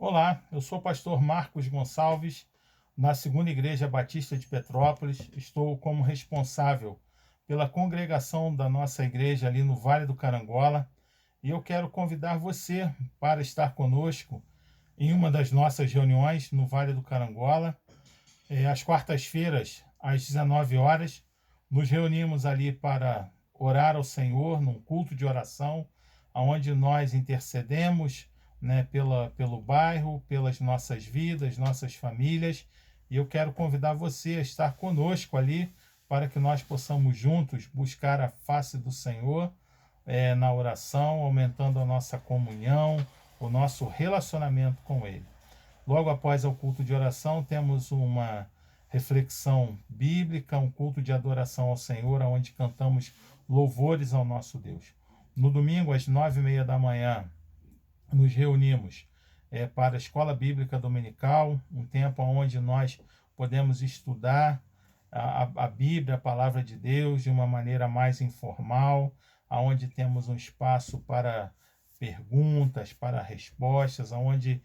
Olá, eu sou o pastor Marcos Gonçalves, na Segunda Igreja Batista de Petrópolis. Estou como responsável pela congregação da nossa igreja ali no Vale do Carangola e eu quero convidar você para estar conosco em uma das nossas reuniões no Vale do Carangola. Às quartas-feiras, às 19 horas, nos reunimos ali para orar ao Senhor num culto de oração, onde nós intercedemos, né, pelo bairro, pelas nossas vidas, nossas famílias. E eu quero convidar você a estar conosco ali para que nós possamos juntos buscar a face do Senhor na oração, aumentando a nossa comunhão, o nosso relacionamento com Ele. Logo após o culto de oração, temos uma reflexão bíblica, um culto de adoração ao Senhor, onde cantamos louvores ao nosso Deus. No domingo, às 9h30 da manhã, nos reunimos para a Escola Bíblica Dominical, um tempo onde nós podemos estudar a Bíblia, a Palavra de Deus, de uma maneira mais informal, onde temos um espaço para perguntas, para respostas, onde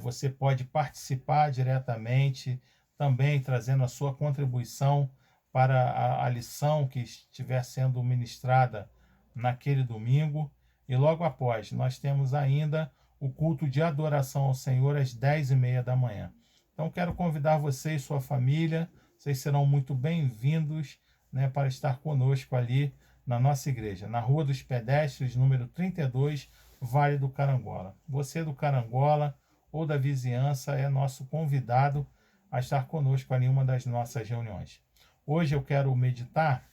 você pode participar diretamente, também trazendo a sua contribuição para a lição que estiver sendo ministrada naquele domingo. E logo após, nós temos ainda o culto de adoração ao Senhor às 10h30 da manhã. Então, quero convidar você e sua família, vocês serão muito bem-vindos, né, para estar conosco ali na nossa igreja, na Rua dos Pedestres, número 32, Vale do Carangola. Você do Carangola ou da vizinhança é nosso convidado a estar conosco ali em uma das nossas reuniões. Hoje eu quero meditar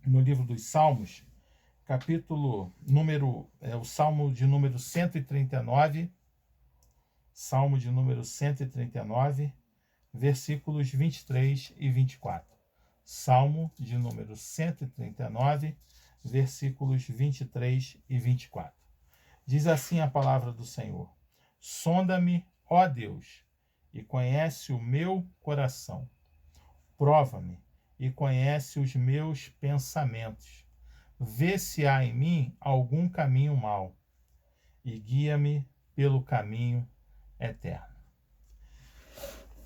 no livro dos Salmos, o Salmo de número 139, Salmo de número 139, versículos 23 e 24. Salmo de número 139, versículos 23 e 24. Diz assim a palavra do Senhor: Sonda-me, ó Deus, e conhece o meu coração. Prova-me e conhece os meus pensamentos. Vê se há em mim algum caminho mau e guia-me pelo caminho eterno.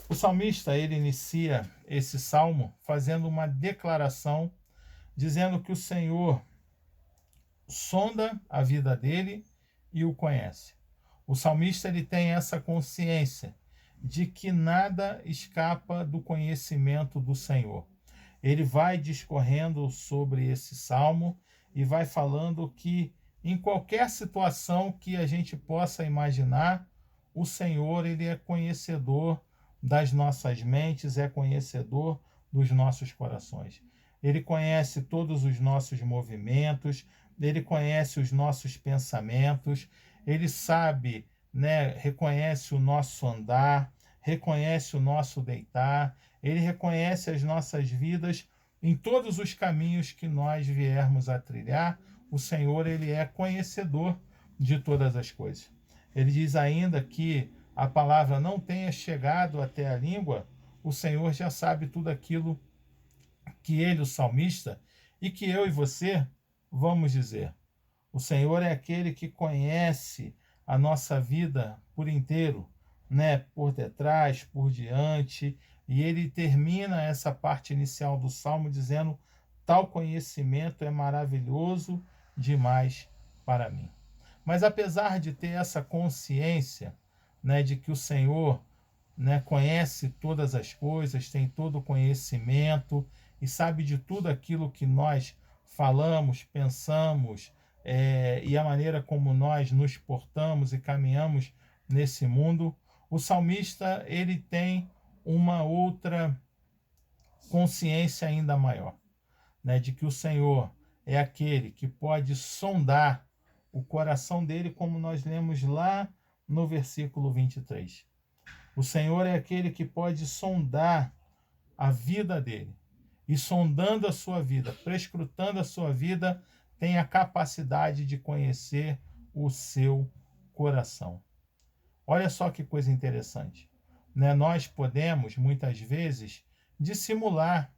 O salmista, ele inicia esse salmo fazendo uma declaração, dizendo que o Senhor sonda a vida dele e o conhece. O salmista, ele tem essa consciência de que nada escapa do conhecimento do Senhor. Ele vai discorrendo sobre esse salmo e vai falando que em qualquer situação que a gente possa imaginar, o Senhor, ele é conhecedor das nossas mentes, é conhecedor dos nossos corações. Ele conhece todos os nossos movimentos, ele conhece os nossos pensamentos, ele sabe, né, reconhece o nosso andar, reconhece o nosso deitar, ele reconhece as nossas vidas em todos os caminhos que nós viermos a trilhar. O Senhor, ele é conhecedor de todas as coisas. Ele diz ainda que a palavra não tenha chegado até a língua, o Senhor já sabe tudo aquilo que ele, o salmista, e que eu e você vamos dizer. O Senhor é aquele que conhece a nossa vida por inteiro, né? Por detrás, por diante, e ele termina essa parte inicial do Salmo dizendo: tal conhecimento é maravilhoso demais para mim. Mas apesar de ter essa consciência, né, de que o Senhor, né, conhece todas as coisas, tem todo o conhecimento e sabe de tudo aquilo que nós falamos, pensamos, e a maneira como nós nos portamos e caminhamos nesse mundo, o salmista, ele tem uma outra consciência ainda maior, né, de que o Senhor é aquele que pode sondar o coração dele, como nós lemos lá no versículo 23. O Senhor é aquele que pode sondar a vida dele. E sondando a sua vida, prescrutando a sua vida, tem a capacidade de conhecer o seu coração. Olha só que coisa interessante, né? Nós podemos, muitas vezes, dissimular,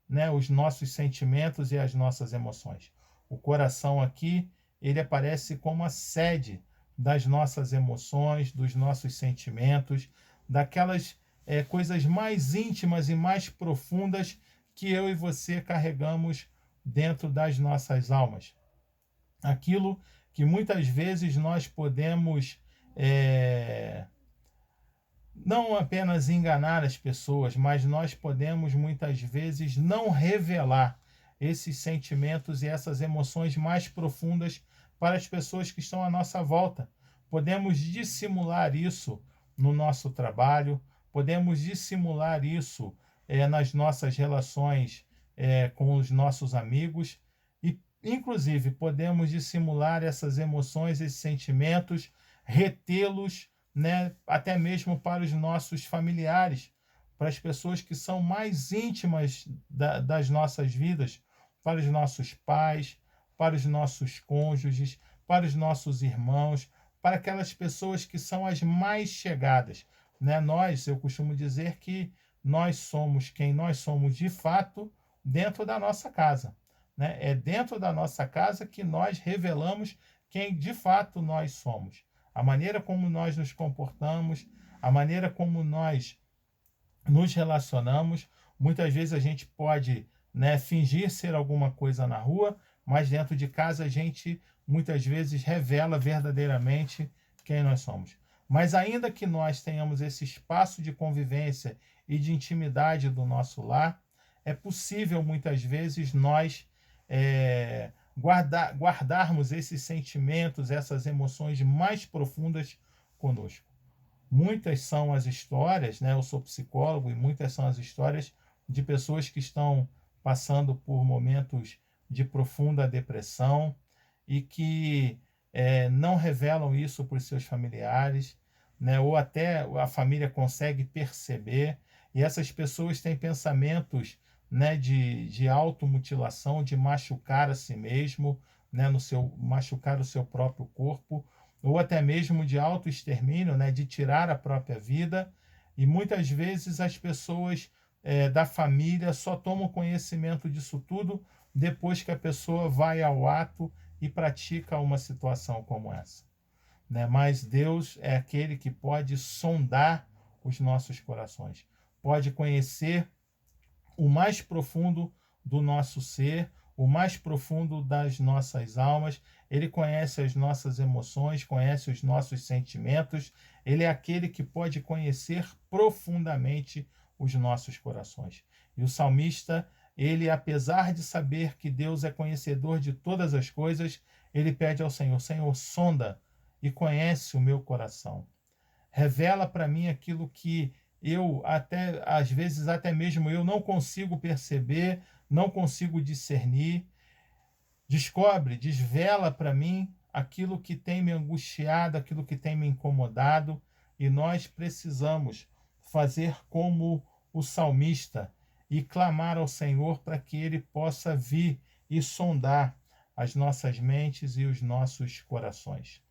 né, os nossos sentimentos e as nossas emoções. O coração aqui, ele aparece como a sede das nossas emoções, dos nossos sentimentos, daquelas coisas mais íntimas e mais profundas que eu e você carregamos dentro das nossas almas. Aquilo que muitas vezes nós podemos não apenas enganar as pessoas, mas nós podemos muitas vezes não revelar esses sentimentos e essas emoções mais profundas para as pessoas que estão à nossa volta. Podemos dissimular isso no nosso trabalho, podemos dissimular isso nas nossas relações com os nossos amigos e, inclusive, podemos dissimular essas emoções, esses sentimentos, retê-los, né, até mesmo para os nossos familiares, para as pessoas que são mais íntimas das nossas vidas, para os nossos pais, para os nossos cônjuges, para os nossos irmãos, para aquelas pessoas que são as mais chegadas. Né? Eu costumo dizer que nós somos quem nós somos de fato dentro da nossa casa. Né? É dentro da nossa casa que nós revelamos quem de fato nós somos. A maneira como nós nos comportamos, a maneira como nós nos relacionamos. Muitas vezes a gente pode, né, fingir ser alguma coisa na rua, mas dentro de casa a gente muitas vezes revela verdadeiramente quem nós somos. Mas ainda que nós tenhamos esse espaço de convivência e de intimidade do nosso lar, é possível muitas vezes nós guardarmos esses sentimentos, essas emoções mais profundas conosco. Muitas são as histórias, né? Eu sou psicólogo e muitas são as histórias de pessoas que estão passando por momentos de profunda depressão e que não revelam isso para os seus familiares, né? Ou até a família consegue perceber, e essas pessoas têm pensamentos, né, de automutilação, de machucar a si mesmo, né, machucar o seu próprio corpo, ou até mesmo de autoextermínio, né, de tirar a própria vida. E muitas vezes as pessoas da família só tomam conhecimento disso tudo depois que a pessoa vai ao ato e pratica uma situação como essa. Né? Mas Deus é aquele que pode sondar os nossos corações, pode conhecer o mais profundo do nosso ser, o mais profundo das nossas almas. Ele conhece as nossas emoções, conhece os nossos sentimentos. Ele é aquele que pode conhecer profundamente os nossos corações. E o salmista, ele, apesar de saber que Deus é conhecedor de todas as coisas, ele pede ao Senhor: Senhor, sonda e conhece o meu coração. Revela para mim aquilo que eu até, às vezes, até mesmo eu não consigo perceber, não consigo discernir. Descobre, desvela para mim aquilo que tem me angustiado, aquilo que tem me incomodado, e nós precisamos fazer como o salmista e clamar ao Senhor para que ele possa vir e sondar as nossas mentes e os nossos corações.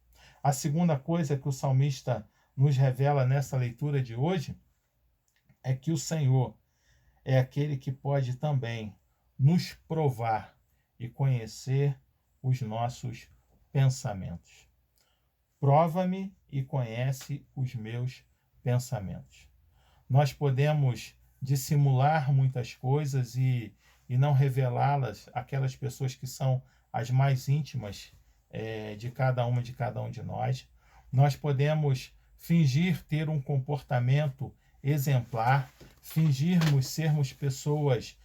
A segunda coisa que o salmista nos revela nessa leitura de hoje é que o Senhor é aquele que pode também nos provar e conhecer os nossos pensamentos. Prova-me e conhece os meus pensamentos. Nós podemos dissimular muitas coisas e não revelá-las àquelas pessoas que são as mais íntimas de cada um de nós. Nós podemos fingir ter um comportamento exemplar, fingirmos sermos pessoas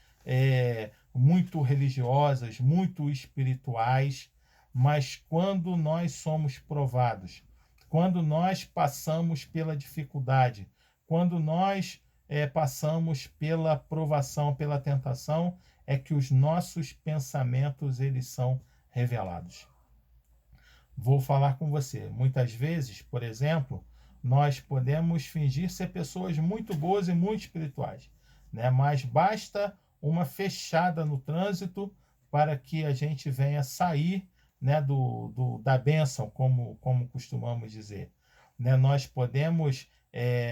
muito religiosas, muito espirituais, mas quando nós somos provados, quando nós passamos pela dificuldade, quando nós passamos pela provação, pela tentação, é que os nossos pensamentos eles são revelados. Vou falar com você. Muitas vezes, por exemplo, nós podemos fingir ser pessoas muito boas e muito espirituais, né? Mas basta uma fechada no trânsito para que a gente venha sair, né, da bênção, como costumamos dizer. Né? Nós podemos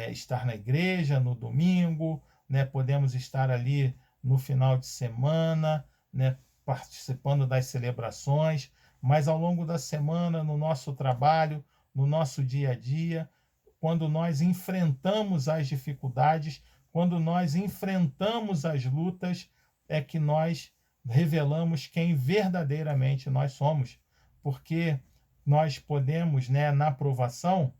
estar na igreja no domingo, né? Podemos estar ali no final de semana, né, participando das celebrações, mas ao longo da semana, no nosso trabalho, no nosso dia a dia, quando nós enfrentamos as dificuldades, quando nós enfrentamos as lutas, é que nós revelamos quem verdadeiramente nós somos, porque nós podemos, né, na provação,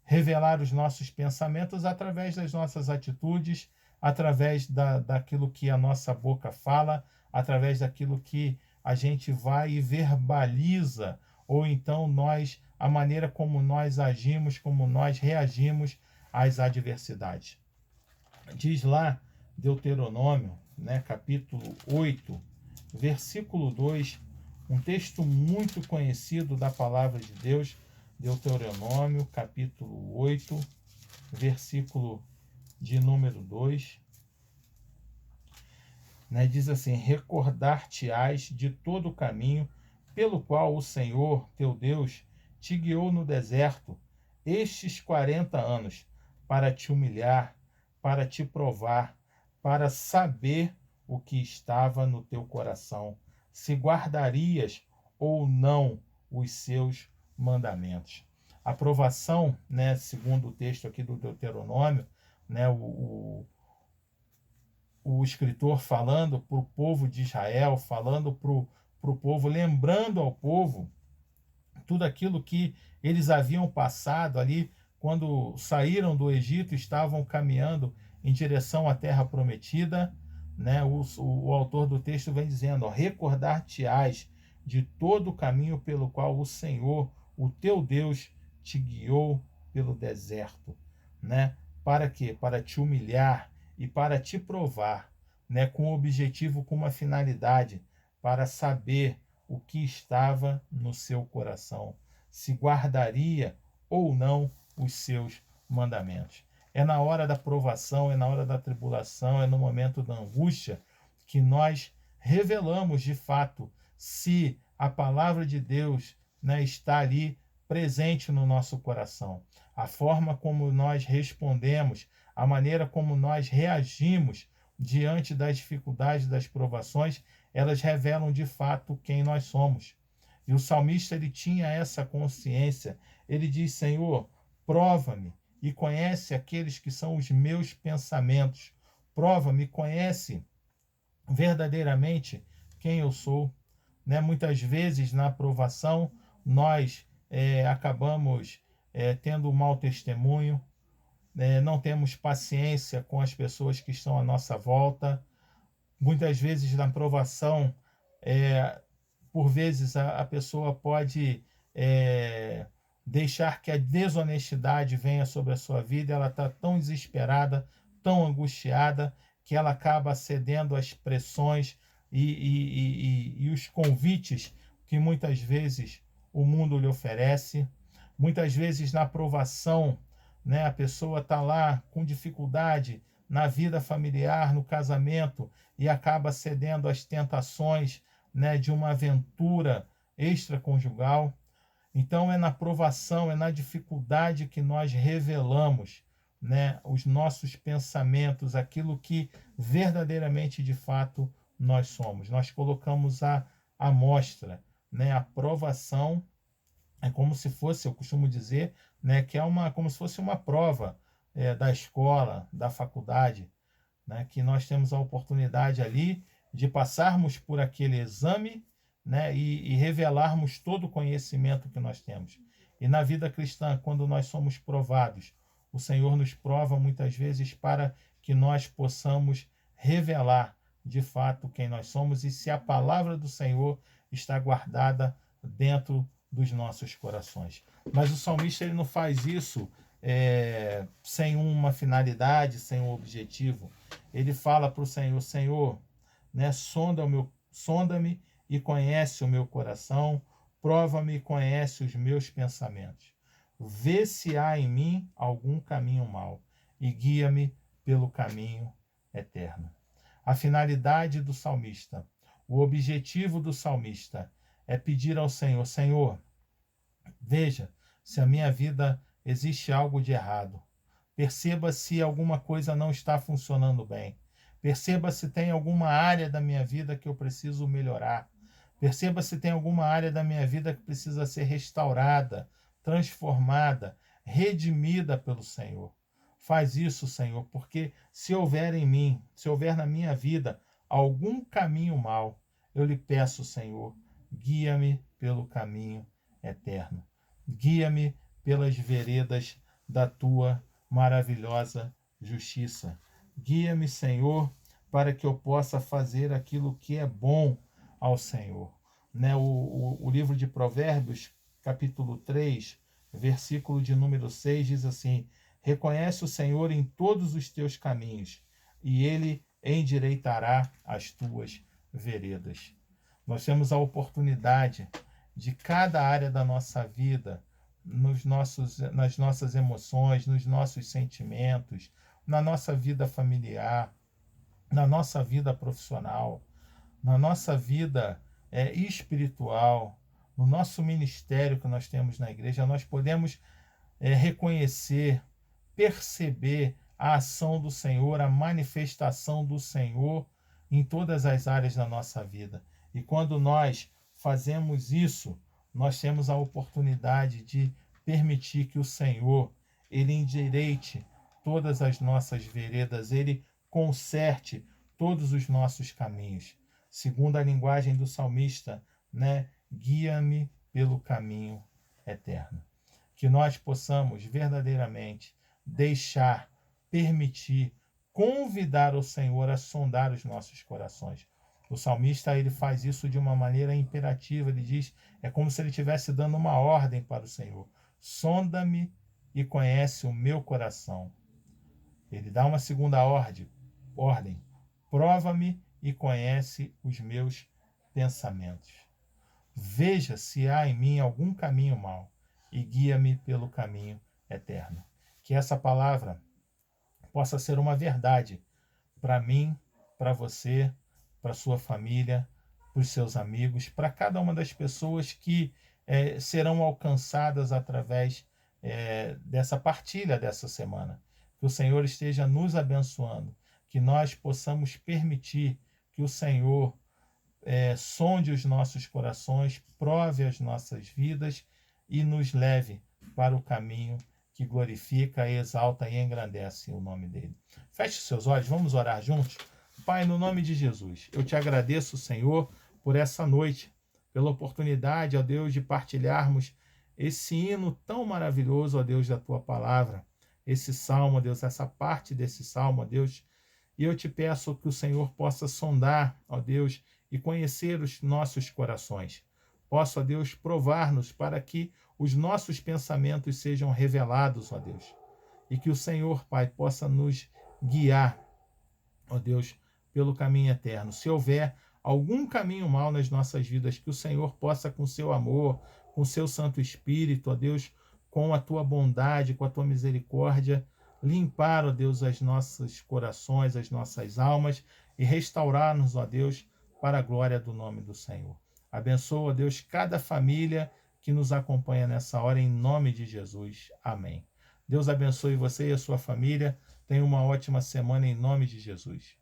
revelar os nossos pensamentos através das nossas atitudes, através daquilo que a nossa boca fala, através daquilo que a gente vai e verbaliza, ou então a maneira como nós agimos, como nós reagimos às adversidades. Diz lá Deuteronômio, né, capítulo 8, versículo 2, um texto muito conhecido da palavra de Deus, Deuteronômio, capítulo 8, versículo de número 2, né, diz assim: recordar-te-ás de todo o caminho pelo qual o Senhor, teu Deus, te guiou no deserto estes 40 anos, para te humilhar, para te provar, para saber o que estava no teu coração, se guardarias ou não os seus mandamentos. A provação, né, segundo o texto aqui do Deuteronômio, né, o escritor falando para o povo de Israel, falando para o povo, lembrando ao povo tudo aquilo que eles haviam passado ali quando saíram do Egito, estavam caminhando em direção à terra prometida, né? O autor do texto vem dizendo: recordar-te-ás de todo o caminho pelo qual o Senhor, o teu Deus, te guiou pelo deserto, né? Para quê? Para te humilhar e para te provar, né? Com um objetivo, com uma finalidade, para saber o que estava no seu coração, se guardaria ou não os seus mandamentos. É na hora da provação, é na hora da tribulação, é no momento da angústia que nós revelamos de fato se a palavra de Deus, né, está ali presente no nosso coração. A forma como nós respondemos, a maneira como nós reagimos diante das dificuldades, das provações, elas revelam de fato quem nós somos. E o salmista, ele tinha essa consciência. Ele diz: Senhor, prova-me e conhece aqueles que são os meus pensamentos. Prova-me, conhece verdadeiramente quem eu sou. Né? Muitas vezes na provação nós acabamos tendo um mau testemunho, não temos paciência com as pessoas que estão à nossa volta. Muitas vezes na provação, por vezes a pessoa pode deixar que a desonestidade venha sobre a sua vida. Ela está tão desesperada, tão angustiada, que ela acaba cedendo às pressões e os convites que muitas vezes o mundo lhe oferece. Muitas vezes na provação, né, a pessoa está lá com dificuldade na vida familiar, no casamento, e acaba cedendo às tentações, né, de uma aventura extraconjugal. Então é na provação, é na dificuldade que nós revelamos, né, os nossos pensamentos, aquilo que verdadeiramente, de fato, nós somos. Nós colocamos à mostra, né, a provação é como se fosse, eu costumo dizer, né, que é como se fosse uma prova da escola, da faculdade, né, que nós temos a oportunidade ali de passarmos por aquele exame, né, e revelarmos todo o conhecimento que nós temos. E na vida cristã, quando nós somos provados, o Senhor nos prova muitas vezes para que nós possamos revelar de fato quem nós somos e se a palavra do Senhor está guardada dentro dos nossos corações. Mas o salmista, ele não faz isso sem uma finalidade, sem um objetivo. Ele fala para o Senhor: Senhor, né, sonda-me e conhece o meu coração, prova-me e conhece os meus pensamentos. Vê se há em mim algum caminho mau e guia-me pelo caminho eterno. A finalidade do salmista, o objetivo do salmista é pedir ao Senhor: Senhor, veja se a minha vida existe algo de errado. Perceba se alguma coisa não está funcionando bem. Perceba se tem alguma área da minha vida que eu preciso melhorar. Perceba se tem alguma área da minha vida que precisa ser restaurada, transformada, redimida pelo Senhor. Faz isso, Senhor, porque se houver em mim, se houver na minha vida algum caminho mau, eu lhe peço, Senhor, guia-me pelo caminho eterno. Guia-me pelas veredas da tua maravilhosa justiça. Guia-me, Senhor, para que eu possa fazer aquilo que é bom ao Senhor. Né? O livro de Provérbios, capítulo 3, versículo de número 6, diz assim: reconhece o Senhor em todos os teus caminhos, e ele endireitará as tuas veredas. Nós temos a oportunidade de cada área da nossa vida, nas nossas emoções, nos nossos sentimentos, na nossa vida familiar, na nossa vida profissional, na nossa vida espiritual, no nosso ministério que nós temos na igreja, nós podemos reconhecer, perceber a ação do Senhor, a manifestação do Senhor em todas as áreas da nossa vida. E quando nós fazemos isso, nós temos a oportunidade de permitir que o Senhor, ele endireite todas as nossas veredas, ele conserte todos os nossos caminhos. Segundo a linguagem do salmista, né? Guia-me pelo caminho eterno. Que nós possamos verdadeiramente deixar, permitir, convidar o Senhor a sondar os nossos corações. O salmista, ele faz isso de uma maneira imperativa. Ele diz, é como se ele estivesse dando uma ordem para o Senhor. Sonda-me e conhece o meu coração. Ele dá uma segunda ordem. Prova-me e conhece os meus pensamentos. Veja se há em mim algum caminho mau e guia-me pelo caminho eterno. Que essa palavra possa ser uma verdade para mim, para você, para sua família, para os seus amigos, para cada uma das pessoas que serão alcançadas através dessa partilha dessa semana. Que o Senhor esteja nos abençoando, que nós possamos permitir que o Senhor sonde os nossos corações, prove as nossas vidas e nos leve para o caminho que glorifica, exalta e engrandece o nome dele. Feche os seus olhos, vamos orar juntos? Pai, no nome de Jesus, eu te agradeço, Senhor, por essa noite, pela oportunidade, ó Deus, de partilharmos esse hino tão maravilhoso, ó Deus, da tua palavra, esse salmo, ó Deus, essa parte desse salmo, ó Deus, e eu te peço que o Senhor possa sondar, ó Deus, e conhecer os nossos corações. Possa, ó Deus, provar-nos para que os nossos pensamentos sejam revelados, ó Deus. E que o Senhor, Pai, possa nos guiar, ó Deus, pelo caminho eterno. Se houver algum caminho mau nas nossas vidas, que o Senhor possa, com seu amor, com seu Santo Espírito, ó Deus, com a tua bondade, com a tua misericórdia, limpar, ó Deus, os nossos corações, as nossas almas e restaurar-nos, ó Deus, para a glória do nome do Senhor. Abençoa, ó Deus, cada família que nos acompanha nessa hora, em nome de Jesus. Amém. Deus abençoe você e a sua família. Tenha uma ótima semana em nome de Jesus.